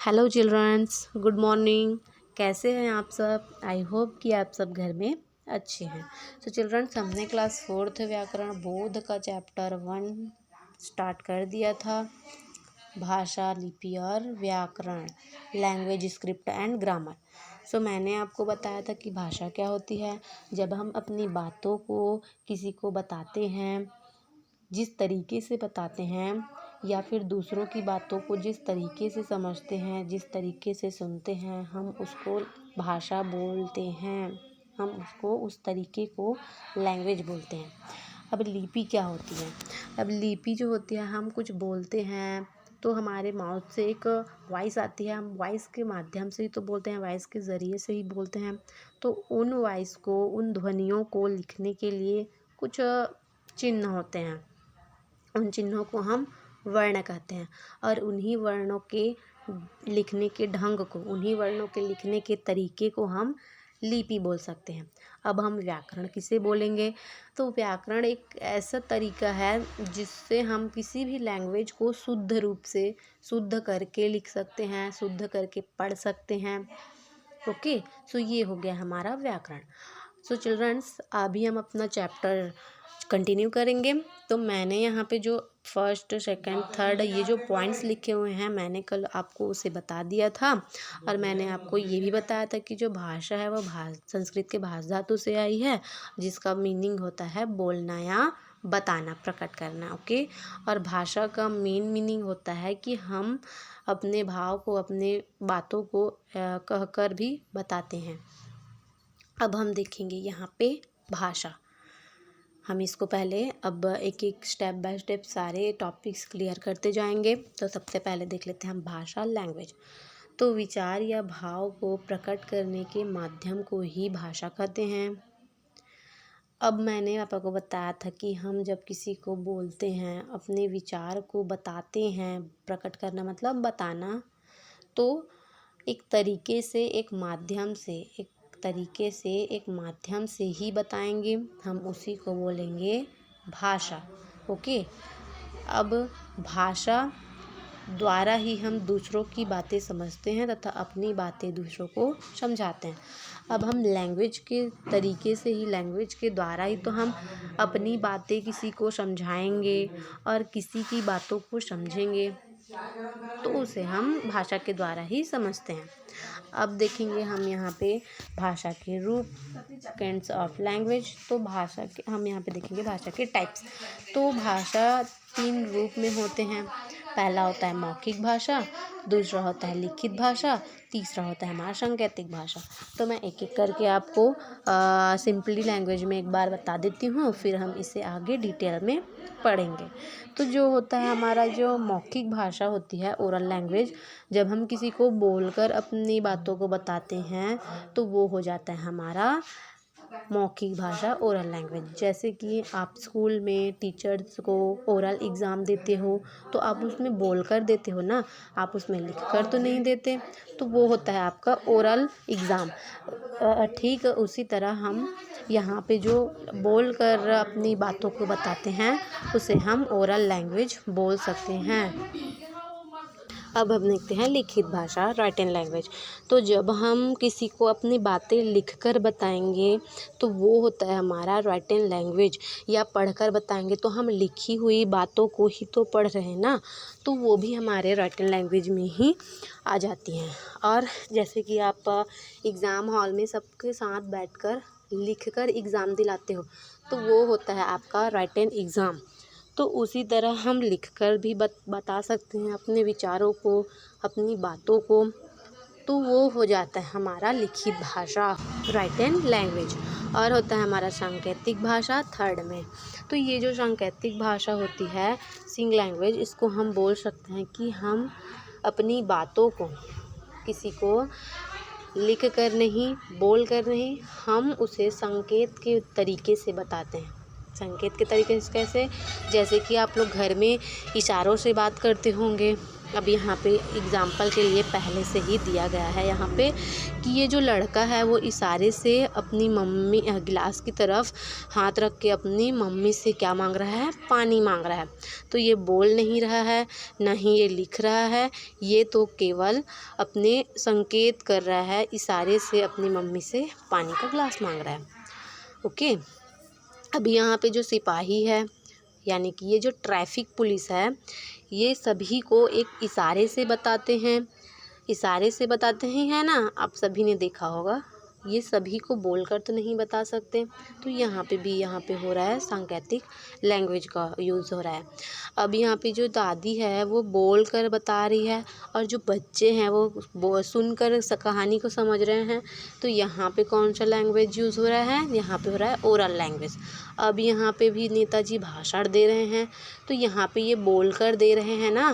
Hello children's, good morning. कैसे हैं आप सब? आई होप कि आप सब घर में अच्छे हैं। तो चिल्ड्रंस, हमने क्लास 4th व्याकरण बोध का चैप्टर 1 स्टार्ट कर दिया था। भाषा, लिपि और व्याकरण, लैंग्वेज, स्क्रिप्ट एंड ग्रामर। सो मैंने आपको बताया था कि भाषा क्या होती है। जब हम अपनी बातों को किसी को बताते हैं, जिस तरीके से बताते हैं, या फिर दूसरों की बातों को जिस तरीके से समझते हैं, जिस तरीके से सुनते हैं, हम उसको भाषा बोलते हैं। हम उसको उस तरीके को लैंग्वेज बोलते हैं। अब लिपि क्या होती है? अब लिपि जो होती है, हम कुछ बोलते हैं तो हमारे माउथ से एक वॉइस आती है। हम वॉइस के माध्यम से ही तो बोलते हैं, वॉइस के ज़रिए से ही बोलते हैं। तो उन वॉइस को, उन ध्वनियों को लिखने के लिए कुछ चिन्ह होते हैं। उन चिन्हों को हम वर्ण कहते हैं, और उन्हीं वर्णों के लिखने के ढंग को, उन्हीं वर्णों के लिखने के तरीके को हम लिपि बोल सकते हैं। अब हम व्याकरण किसे बोलेंगे? तो व्याकरण एक ऐसा तरीका है जिससे हम किसी भी लैंग्वेज को शुद्ध रूप से शुद्ध करके लिख सकते हैं, शुद्ध करके पढ़ सकते हैं। ओके, सो ये हो गया हमारा व्याकरण। सो चिल्ड्रंस, अभी हम अपना चैप्टर कंटिन्यू करेंगे। तो मैंने यहाँ पे जो फर्स्ट, सेकंड, थर्ड ये जो पॉइंट्स लिखे हुए हैं, मैंने कल आपको उसे बता दिया था। और मैंने आपको ये भी बताया था कि जो भाषा है वो संस्कृत के भाष धातु से आई है, जिसका मीनिंग होता है बोलना या बताना, प्रकट करना। ओके, और भाषा का मेन मीनिंग होता है कि हम अपने भाव को, अपने बातों को कहकर भी बताते हैं। अब हम देखेंगे यहाँ पे भाषा। हम इसको पहले अब एक एक स्टेप बाय स्टेप सारे टॉपिक्स क्लियर करते जाएंगे। तो सबसे पहले देख लेते हैं हम भाषा, लैंग्वेज। तो विचार या भाव को प्रकट करने के माध्यम को ही भाषा कहते हैं। अब मैंने आपको बताया था कि हम जब किसी को बोलते हैं, अपने विचार को बताते हैं, प्रकट करना मतलब बताना, तो एक तरीके से, एक माध्यम से, एक माध्यम से ही बताएंगे। हम उसी को बोलेंगे भाषा। ओके, अब भाषा द्वारा ही हम दूसरों की बातें समझते हैं तथा अपनी बातें दूसरों को समझाते हैं। अब हम लैंग्वेज के तरीके से ही, लैंग्वेज के द्वारा ही तो हम अपनी बातें किसी को समझाएंगे और किसी की बातों को समझेंगे, तो उसे हम भाषा के द्वारा ही समझते हैं। अब देखेंगे हम यहाँ पे भाषा के रूप, काइंड्स ऑफ लैंग्वेज। तो भाषा के हम यहाँ पे देखेंगे भाषा के टाइप्स। तो भाषा 3 रूप में होते हैं। पहला होता है मौखिक भाषा, दूसरा होता है लिखित भाषा, तीसरा होता है हमारा सांकेतिक भाषा। तो मैं एक एक करके आपको सिंपली लैंग्वेज में एक बार बता देती हूँ, फिर हम इसे आगे डिटेल में पढ़ेंगे। तो जो होता है हमारा, जो मौखिक भाषा होती है, ओरल लैंग्वेज, जब हम किसी को बोलकर अपनी बातों को बताते हैं तो वो हो जाता है हमारा मौखिक भाषा, ओरल लैंग्वेज। जैसे कि आप स्कूल में टीचर्स को ओरल एग्ज़ाम देते हो तो आप उसमें बोलकर देते हो ना, आप उसमें लिखकर तो नहीं देते, तो वो होता है आपका ओरल एग्ज़ाम। ठीक उसी तरह हम यहाँ पे जो बोलकर अपनी बातों को बताते हैं उसे हम ओरल लैंग्वेज बोल सकते हैं। अब हम देखते हैं लिखित भाषा, राइटन लैंग्वेज। तो जब हम किसी को अपनी बातें लिखकर बताएंगे तो वो होता है हमारा राइटन लैंग्वेज। या पढ़कर बताएंगे तो हम लिखी हुई बातों को ही तो पढ़ रहे हैं ना, तो वो भी हमारे राइटन लैंग्वेज में ही आ जाती हैं। और जैसे कि आप एग्ज़ाम हॉल में सबके साथ बैठकर लिखकर एग्ज़ाम दिलाते हो, तो वो होता है आपका राइटन एग्ज़ाम। तो उसी तरह हम लिखकर भी बता सकते हैं अपने विचारों को, अपनी बातों को, तो वो हो जाता है हमारा लिखित भाषा, राइटन लैंग्वेज। और होता है हमारा सांकेतिक भाषा थर्ड में। तो ये जो सांकेतिक भाषा होती है, सिंग लैंग्वेज, इसको हम बोल सकते हैं कि हम अपनी बातों को किसी को लिख कर नहीं, बोल कर नहीं, हम उसे संकेत के तरीके से बताते हैं। संकेत के तरीके से कैसे? जैसे कि आप लोग घर में इशारों से बात करते होंगे, अब यहाँ पे एग्जाम्पल के लिए पहले से ही दिया गया है यहाँ पे कि ये जो लड़का है वो इशारे से अपनी मम्मी गिलास की तरफ हाथ रख के अपनी मम्मी से क्या मांग रहा है, पानी मांग रहा है। तो ये बोल नहीं रहा है, ना ही ये लिख रहा है, ये तो केवल अपने संकेत कर रहा है, इशारे से अपनी मम्मी से पानी का गिलास मांग रहा है। ओके, अब यहाँ पे जो सिपाही है यानी कि ये जो ट्रैफिक पुलिस है, ये सभी को एक इशारे से बताते हैं, इशारे से बताते हैं, है ना, आप सभी ने देखा होगा। ये सभी को बोलकर तो नहीं बता सकते, तो यहाँ पे हो रहा है सांकेतिक लैंग्वेज का यूज़ हो रहा है। अब यहाँ पे जो दादी है वो बोल कर बता रही है और जो बच्चे हैं वो सुनकर कहानी को समझ रहे हैं। तो यहाँ पे कौन सा लैंग्वेज यूज़ हो रहा है, यहाँ पे हो रहा है ओरल लैंग्वेज। अब यहाँ पे भी नेताजी भाषण दे रहे हैं, तो यहाँ पे ये बोल कर दे रहे हैं ना,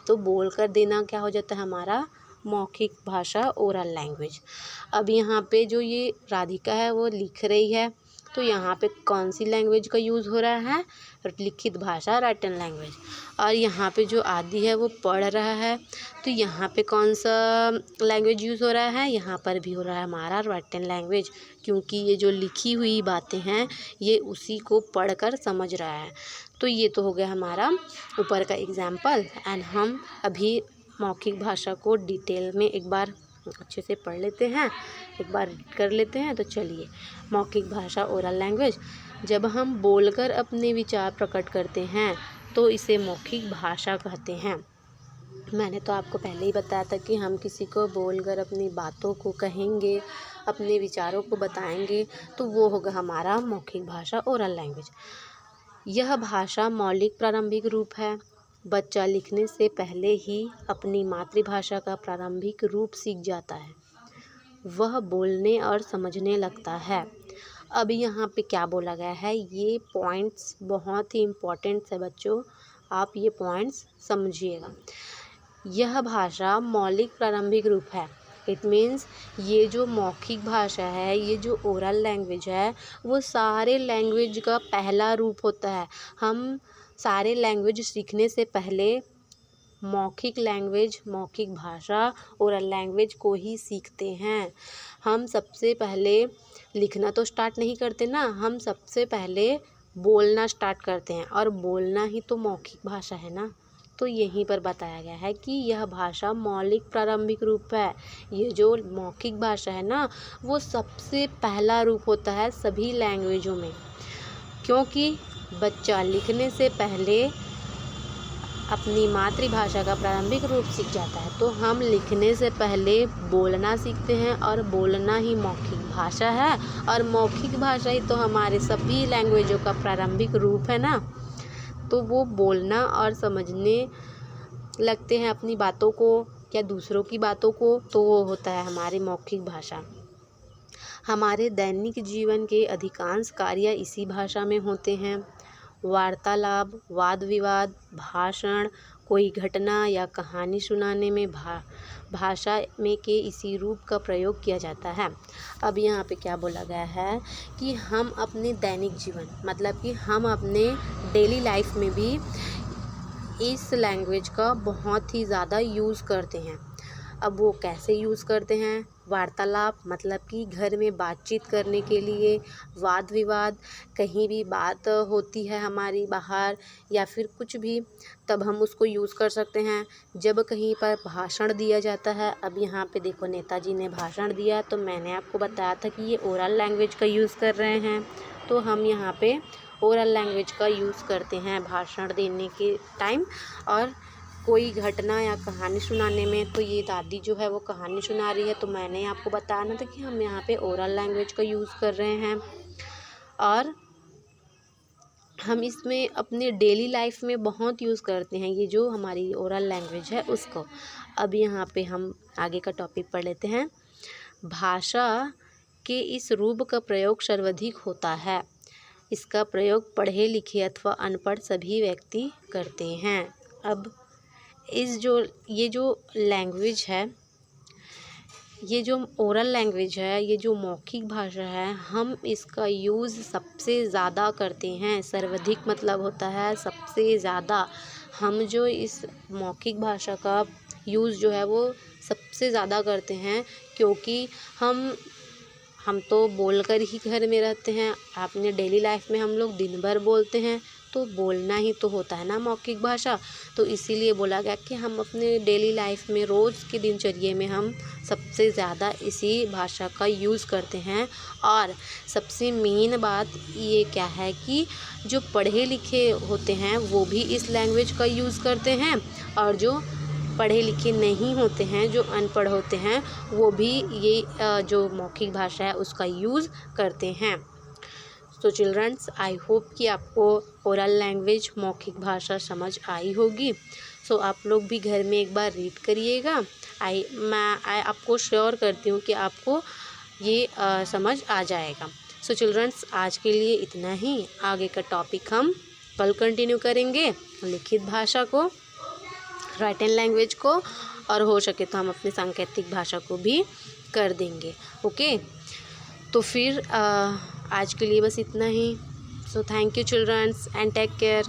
तो बोल कर देना क्या हो जाता है हमारा मौखिक भाषा, ओरल लैंग्वेज। अब यहाँ पे जो ये राधिका है वो लिख रही है, तो यहाँ पे कौन सी लैंग्वेज का यूज़ हो रहा है, लिखित भाषा, रिटन लैंग्वेज। और यहाँ पे जो आदि है वो पढ़ रहा है, तो यहाँ पे कौन सा लैंग्वेज यूज़ हो रहा है, यहाँ पर भी हो रहा है हमारा रिटन लैंग्वेज, क्योंकि ये जो लिखी हुई बातें हैं ये उसी को पढ़कर समझ रहा है। तो ये तो हो गया हमारा ऊपर का एग्जाम्पल। एंड हम अभी मौखिक भाषा को डिटेल में एक बार अच्छे से पढ़ लेते हैं, एक बार रीड कर लेते हैं। तो चलिए, मौखिक भाषा, ओरल लैंग्वेज, जब हम बोलकर अपने विचार प्रकट करते हैं तो इसे मौखिक भाषा कहते हैं। मैंने तो आपको पहले ही बताया था कि हम किसी को बोलकर अपनी बातों को कहेंगे, अपने विचारों को बताएंगे, तो वो होगा हमारा मौखिक भाषा, ओरल लैंग्वेज। यह भाषा मौलिक प्रारंभिक रूप है। बच्चा लिखने से पहले ही अपनी मातृभाषा का प्रारंभिक रूप सीख जाता है, वह बोलने और समझने लगता है। अब यहाँ पे क्या बोला गया है, ये पॉइंट्स बहुत ही इम्पोर्टेंट है बच्चों, आप ये पॉइंट्स समझिएगा। यह भाषा मौलिक प्रारंभिक रूप है, इट मीन्स ये जो मौखिक भाषा है, ये जो ओरल लैंग्वेज है, वो सारे लैंग्वेज का पहला रूप होता है। हम सारे लैंग्वेज सीखने से पहले मौखिक लैंग्वेज, मौखिक भाषा, ओरल लैंग्वेज को ही सीखते हैं। हम सबसे पहले लिखना तो स्टार्ट नहीं करते ना, हम सबसे पहले बोलना स्टार्ट करते हैं, और बोलना ही तो मौखिक भाषा है ना। तो यहीं पर बताया गया है कि यह भाषा मौलिक प्रारंभिक रूप है। ये जो मौखिक भाषा है ना, वो सबसे पहला रूप होता है सभी लैंग्वेजों में, क्योंकि बच्चा लिखने से पहले अपनी मातृभाषा का प्रारंभिक रूप सीख जाता है। तो हम लिखने से पहले बोलना सीखते हैं, और बोलना ही मौखिक भाषा है, और मौखिक भाषा ही तो हमारे सभी लैंग्वेजों का प्रारंभिक रूप है ना। तो वो बोलना और समझने लगते हैं अपनी बातों को या दूसरों की बातों को, तो वो होता है हमारी मौखिक भाषा। हमारे दैनिक जीवन के अधिकांश कार्य इसी भाषा में होते हैं। वार्तालाप, वाद विवाद, भाषण, कोई घटना या कहानी सुनाने में भाषा में के इसी रूप का प्रयोग किया जाता है। अब यहाँ पे क्या बोला गया है कि हम अपने दैनिक जीवन, मतलब कि हम अपने डेली लाइफ में भी इस लैंग्वेज का बहुत ही ज़्यादा यूज़ करते हैं। अब वो कैसे यूज़ करते हैं, वार्तालाप मतलब कि घर में बातचीत करने के लिए, वाद विवाद, कहीं भी बात होती है हमारी बाहर या फिर कुछ भी, तब हम उसको यूज़ कर सकते हैं। जब कहीं पर भाषण दिया जाता है, अब यहाँ पे देखो नेताजी ने भाषण दिया, तो मैंने आपको बताया था कि ये ओरल लैंग्वेज का यूज़ कर रहे हैं, तो हम यहाँ पे ओरल लैंग्वेज का यूज़ करते हैं भाषण देने के टाइम। और कोई घटना या कहानी सुनाने में, तो ये दादी जो है वो कहानी सुना रही है, तो मैंने आपको बताना था कि हम यहाँ पे ओरल लैंग्वेज का यूज़ कर रहे हैं, और हम इसमें अपने डेली लाइफ में बहुत यूज़ करते हैं ये जो हमारी ओरल लैंग्वेज है उसको। अब यहाँ पे हम आगे का टॉपिक पढ़ लेते हैं। भाषा के इस रूप का प्रयोग सर्वाधिक होता है। इसका प्रयोग पढ़े लिखे अथवा अनपढ़ सभी व्यक्ति करते हैं। अब ये जो लैंग्वेज है, ये जो ओरल लैंग्वेज है, ये जो मौखिक भाषा है, हम इसका यूज़ सबसे ज़्यादा करते हैं। सर्वाधिक मतलब होता है सबसे ज़्यादा। हम जो इस मौखिक भाषा का यूज़ जो है वो सबसे ज़्यादा करते हैं, क्योंकि हम तो बोलकर ही घर में रहते हैं। अपने डेली लाइफ में हम लोग दिन भर बोलते हैं, तो बोलना ही तो होता है ना मौखिक भाषा। तो इसीलिए बोला गया कि हम अपने डेली लाइफ में रोज़ की दिनचर्या में हम सबसे ज़्यादा इसी भाषा का यूज़ करते हैं। और सबसे मेन बात ये क्या है कि जो पढ़े लिखे होते हैं वो भी इस लैंग्वेज का यूज़ करते हैं, और जो पढ़े लिखे नहीं होते हैं, जो अनपढ़ होते हैं, वो भी ये जो मौखिक भाषा है उसका यूज़ करते हैं। तो चिल्ड्रंस, आई होप कि आपको ओरल लैंग्वेज मौखिक भाषा समझ आई होगी। सो आप लोग भी घर में एक बार रीड करिएगा। मैं आपको श्योर करती हूँ कि आपको ये समझ आ जाएगा। सो चिल्ड्रंस, आज के लिए इतना ही। आगे का टॉपिक हम कल कंटिन्यू करेंगे, लिखित भाषा को, राइटन लैंग्वेज को, और हो सके तो हम अपनी सांकेतिक भाषा को भी कर देंगे। ओके, तो फिर आज के लिए बस इतना ही। So thank you childrens and take care.